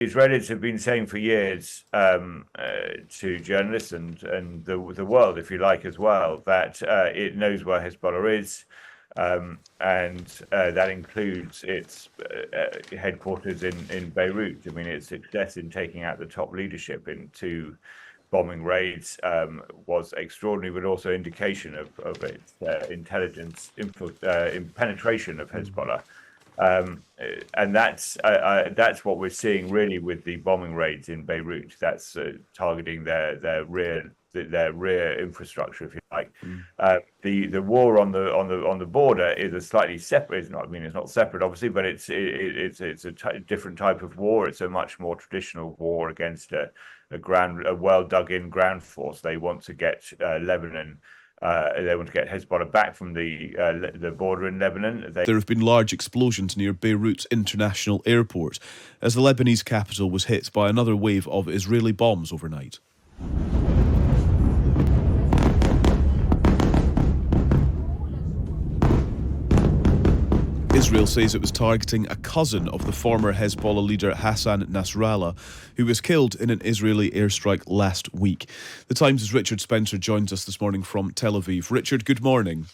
Israelis have been saying for years to journalists and the world, if you like, as well, that it knows where Hezbollah is, and that includes its headquarters in Beirut. I mean, its success in taking out the top leadership in two bombing raids was extraordinary, but also indication of its intelligence penetration of Hezbollah. And that's what we're seeing really with the bombing raids in Beirut. That's targeting their rear infrastructure, if you like. The war on the border is a slightly separate. It's not. I mean, it's not separate, obviously, but it's a different type of war. It's a much more traditional war against a well dug in ground force. They want to get Lebanon. They want to get Hezbollah back from the border in Lebanon. There have been large explosions near Beirut International Airport as the Lebanese capital was hit by another wave of Israeli bombs overnight. Israel says it was targeting a cousin of the former Hezbollah leader Hassan Nasrallah, who was killed in an Israeli airstrike last week. The Times' Richard Spencer joins us this morning from Tel Aviv. Richard, good morning.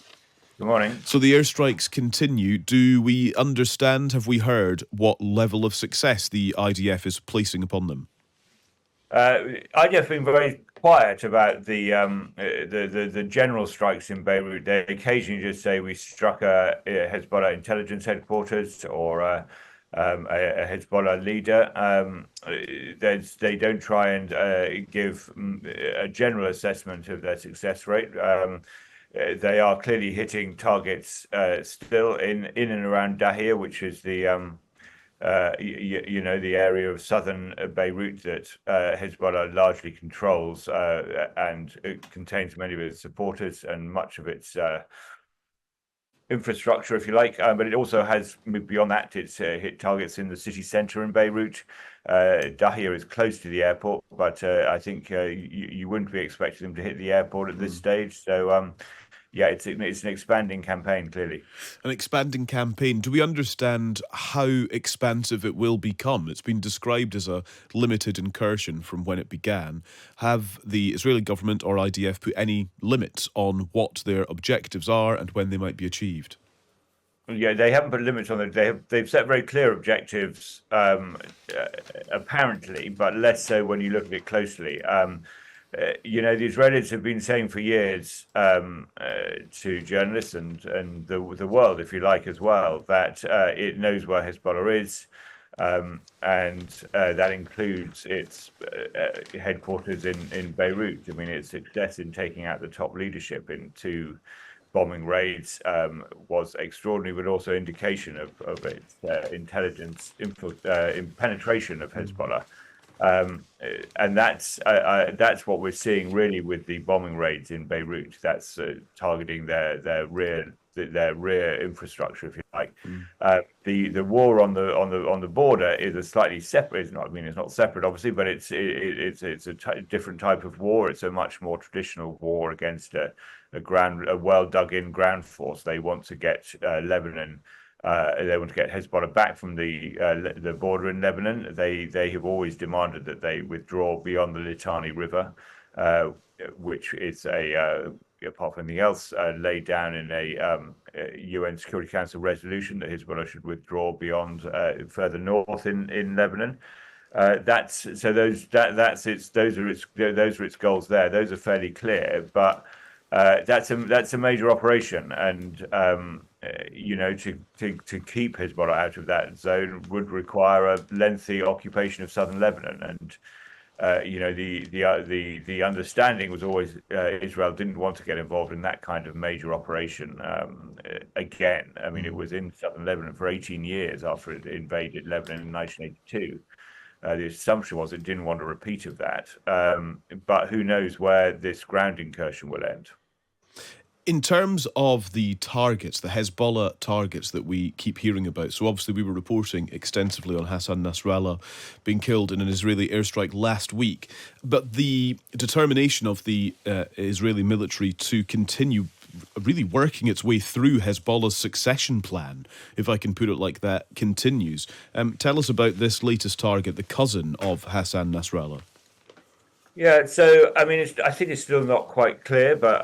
Good morning. So the airstrikes continue. Do we understand, have we heard, what level of success the IDF is placing upon them? IDF have been very quiet about the general strikes in Beirut. They occasionally just say we struck a Hezbollah intelligence headquarters or a Hezbollah leader. They don't try and give a general assessment of their success rate. They are clearly hitting targets still in and around Dahir, which is the the area of southern Beirut that Hezbollah largely controls, and it contains many of its supporters and much of its infrastructure, if you like. But it also has, beyond that, it's hit targets in the city centre in Beirut. Dahir is close to the airport, but I think you wouldn't be expecting them to hit the airport at this stage. So, yeah, it's an expanding campaign, clearly. An expanding campaign. Do we understand how expansive it will become? It's been described as a limited incursion from when it began. Have the Israeli government or IDF put any limits on what their objectives are and when they might be achieved? Yeah, they haven't put limits on it. They've set very clear objectives, apparently, but less so when you look at it closely. The Israelis have been saying for years to journalists and the world, if you like, as well, that it knows where Hezbollah is, and that includes its headquarters in Beirut. I mean, its success in taking out the top leadership in two bombing raids was extraordinary, but also indication of its intelligence penetration of Hezbollah. And that's what we're seeing really with the bombing raids in Beirut. That's targeting their rear infrastructure, if you like. The war on the border is a slightly separate. It's not. I mean, it's not separate, obviously, but it's a different type of war. It's a much more traditional war against a well dug in ground force. They want to get Lebanon. They want to get Hezbollah back from the border in Lebanon. They have always demanded that they withdraw beyond the Litani River, which is apart from anything else, laid down in a UN Security Council resolution that Hezbollah should withdraw beyond further north in Lebanon. Those are its goals there. Those are fairly clear, but that's a major operation, and to keep Hezbollah out of that zone would require a lengthy occupation of southern Lebanon. And the understanding was always Israel didn't want to get involved in that kind of major operation again. I mean, it was in southern Lebanon for 18 years after it invaded Lebanon in 1982. The assumption was it didn't want a repeat of that. But who knows where this ground incursion will end. In terms of the targets, the Hezbollah targets that we keep hearing about, so obviously we were reporting extensively on Hassan Nasrallah being killed in an Israeli airstrike last week, but the determination of the Israeli military to continue really working its way through Hezbollah's succession plan, if I can put it like that, continues. Tell us about this latest target, the cousin of Hassan Nasrallah. Yeah, so I mean, I think it's still not quite clear, but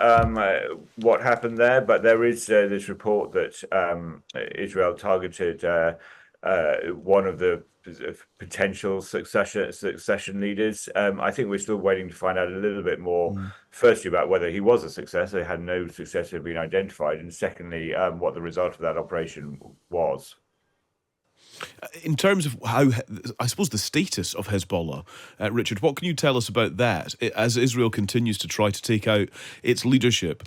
what happened there. But there is this report that Israel targeted one of the potential succession leaders. I think we're still waiting to find out a little bit more. Firstly, about whether he was a success. They had no successor been identified, and secondly, what the result of that operation was. In terms of how, I suppose, the status of Hezbollah, Richard, what can you tell us about that as Israel continues to try to take out its leadership,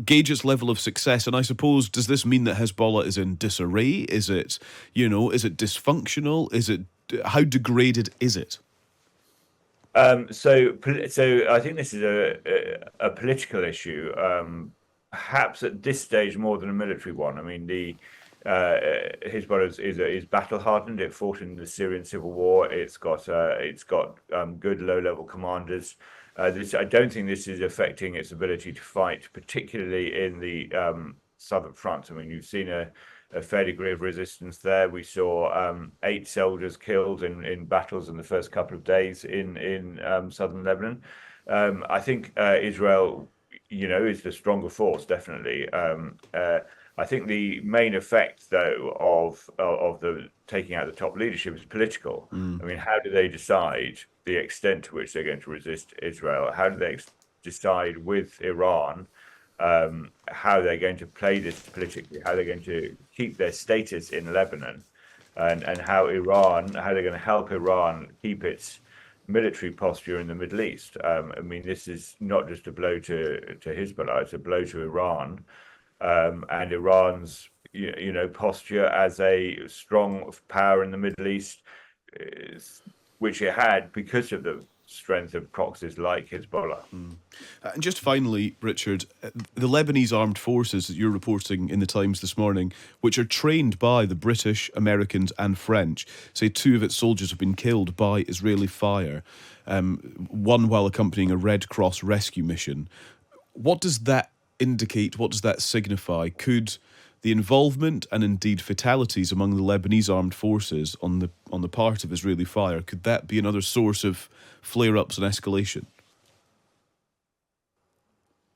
gauge its level of success? And I suppose, does this mean that Hezbollah is in disarray? Is it, is it dysfunctional? How degraded is it? So I think this is a political issue, perhaps at this stage more than a military one. I mean, Hezbollah is battle hardened. It fought in the Syrian civil war. It's got good low level commanders. I don't think this is affecting its ability to fight, particularly in the southern front. I mean, you've seen a fair degree of resistance there. We saw 8 soldiers killed in battles in the first couple of days in southern Lebanon. I think Israel, is the stronger force, definitely. I think the main effect, though, of the taking out the top leadership is political. I mean, how do they decide the extent to which they're going to resist Israel? How do they decide with Iran how they're going to play this politically? How they're going to keep their status in Lebanon, and how they're going to help Iran keep its military posture in the Middle East? I mean, this is not just a blow to Hezbollah; it's a blow to Iran. And Iran's, posture as a strong power in the Middle East, which it had because of the strength of proxies like Hezbollah. And just finally, Richard, the Lebanese armed forces that you're reporting in the Times this morning, which are trained by the British, Americans and French, say 2 of its soldiers have been killed by Israeli fire, one while accompanying a Red Cross rescue mission. What does that indicate? What does that signify? Could the involvement and indeed fatalities among the Lebanese armed forces on the part of Israeli fire, could that be another source of flare-ups and escalation?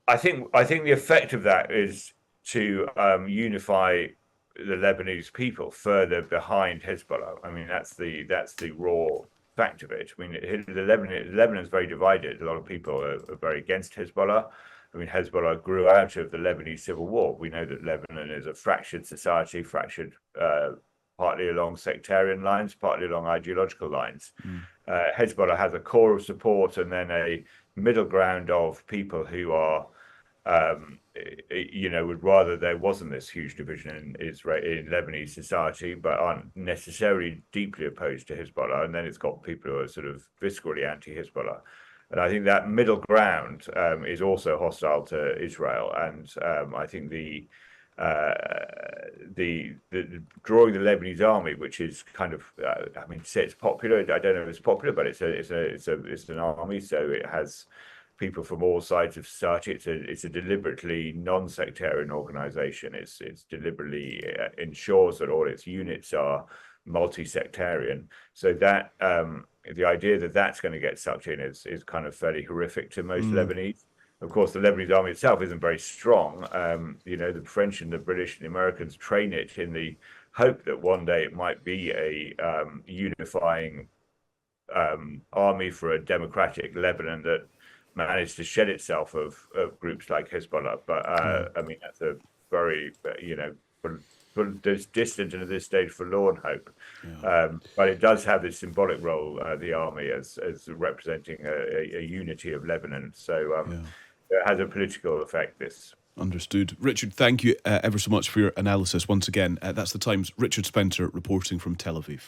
I think the effect of that is to unify the Lebanese people further behind Hezbollah. I mean, that's the raw fact of it. I mean, Lebanon is very divided. A lot of people are very against Hezbollah. I mean, Hezbollah grew out of the Lebanese civil war. We know that Lebanon is a fractured society, fractured partly along sectarian lines, partly along ideological lines. Hezbollah has a core of support and then a middle ground of people who are, would rather there wasn't this huge division in Lebanese society, but aren't necessarily deeply opposed to Hezbollah. And then it's got people who are sort of viscerally anti-Hezbollah. And I think that middle ground is also hostile to Israel. And I think the drawing the Lebanese army, which is kind of, say it's popular. I don't know if it's popular, but it's an army, so it has people from all sides of society. It's a deliberately non-sectarian organization. It's deliberately ensures that all its units are multi-sectarian. So that the idea that that's going to get sucked in is kind of fairly horrific to most Lebanese. Of course, the Lebanese army itself isn't very strong. The French and the British and the Americans train it in the hope that one day it might be a unifying army for a democratic Lebanon that managed to shed itself of groups like Hezbollah. But that's a very, distant and at this stage forlorn hope. But it does have this symbolic role, the army, as representing a unity of Lebanon. So it has a political effect, this. Understood. Richard, thank you ever so much for your analysis once again. That's the Times' Richard Spencer reporting from Tel Aviv.